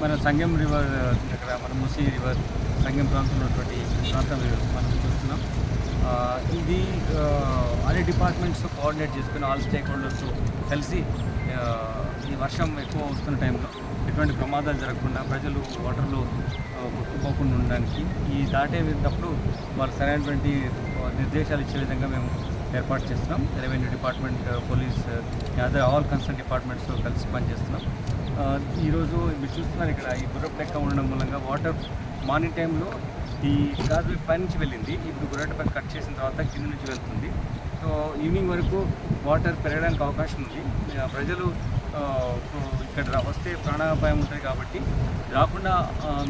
మన సంగం రివర్ దగ్గర మన మూసీ రివర్ సంగం ప్రాంతంలో ఉన్నటువంటి ప్రాంతం మనం చూస్తున్నాం. ఇది అన్ని డిపార్ట్మెంట్స్ కోఆర్డినేట్ చేసుకుని ఆల్ స్టేక్ హోల్డర్స్ కలిసి ఈ వర్షం ఎక్కువ వస్తున్న టైంలో ఎటువంటి ప్రమాదాలు జరగకుండా ప్రజలు వాటర్లో కొట్టుకోకుండా ఉండడానికి ఈ దాటేటప్పుడు వాళ్ళకి సరైనటువంటి నిర్దేశాలు ఇచ్చే విధంగా మేము ఏర్పాటు చేస్తున్నాం. Revenue department, police, other all concern డిపార్ట్మెంట్స్తో కలిసి పనిచేస్తున్నాం. ఈరోజు మీరు చూస్తున్నారు ఇక్కడ ఈ గుర్రపలెక్క ఉండడం మూలంగా వాటర్ మార్నింగ్ టైంలో ఈ గాజు పై నుంచి వెళ్ళింది, ఇప్పుడు గుర్రపలెక్క కట్ చేసిన తర్వాత కింద నుంచి వెళ్తుంది. సో ఈవినింగ్ వరకు వాటర్ పెరగడానికి అవకాశం ఉంది. ప్రజలు ఇక్కడ వస్తే ప్రాణాపాయం ఉంటుంది కాబట్టి రాకుండా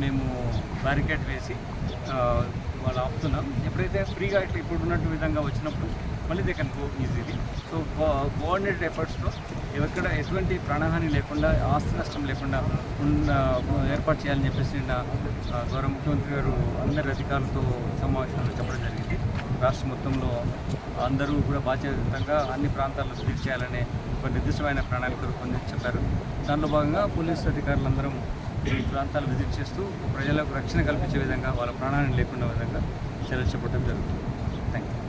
మేము బ్యారికేడ్ వేసి వాళ్ళు ఆపుతున్నాం. ఎప్పుడైతే ఫ్రీగా ఇట్లా ఇప్పుడు ఉన్నట్టు విధంగా వచ్చినప్పుడు మళ్ళీ they can go easily. So coordinated ఎఫర్ట్స్తో ఎక్కడ ఎటువంటి ప్రాణహాని లేకుండా, ఆస్తి నష్టం లేకుండా ఏర్పాటు చేయాలని చెప్పేసి నిన్న గౌరవ ముఖ్యమంత్రి గారు అందరి అధికారులతో సమావేశంలో చెప్పడం జరిగింది. రాష్ట్రం మొత్తంలో అందరూ కూడా బాధ్యతంగా అన్ని ప్రాంతాల్లో విజిట్ చేయాలనే ఒక నిర్దిష్టమైన ప్రణాళిక రూపొందించి చెప్పారు. దానిలో భాగంగా పోలీసు అధికారులందరం ఈ ప్రాంతాలు విజిట్ చేస్తూ ప్రజలకు రక్షణ కల్పించే విధంగా వాళ్ళ ప్రాణాన్ని లేకుండా విధంగా చర్యలు చేపట్టడం జరుగుతుంది. Thank you.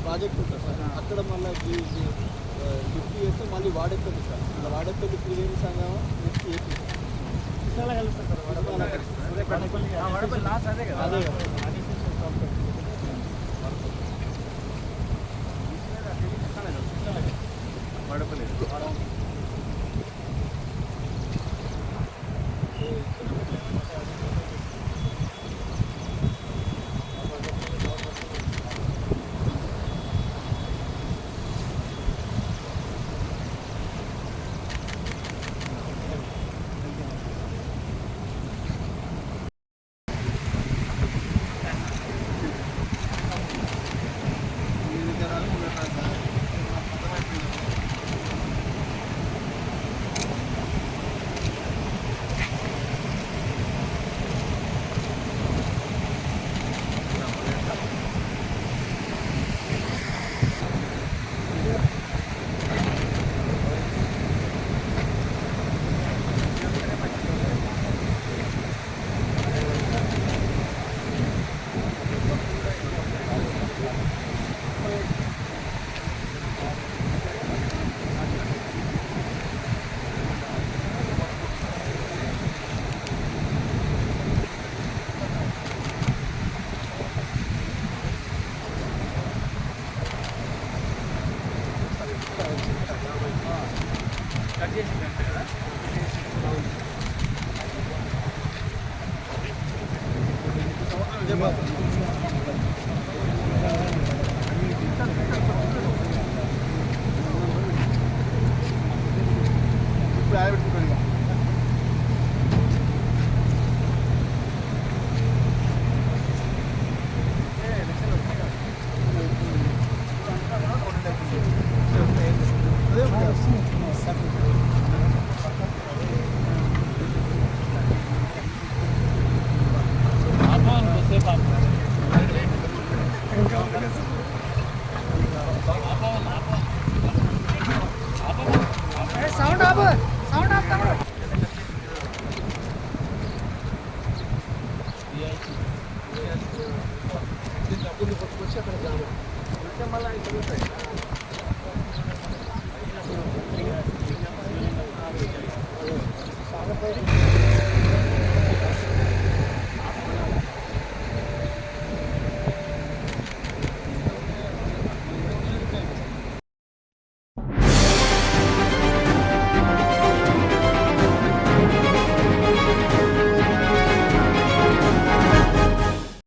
ప్రాజెక్ట్ ఉంటుంది సార్, అక్కడ మళ్ళీ లిఫ్ట్ చేస్తే మళ్ళీ వాడెక్కదు సార్, అలా వాడెక్కదు త్రివేణి సంఘం లిఫ్ట్ చేసి అదే వడపలేదు. కట్ చేసిందంటే కదా సౌండ్ ఆపు, సౌండ్ ఆపుతాము. డబ్బులు పట్టుకొచ్చి అక్కడ జామ మళ్ళీ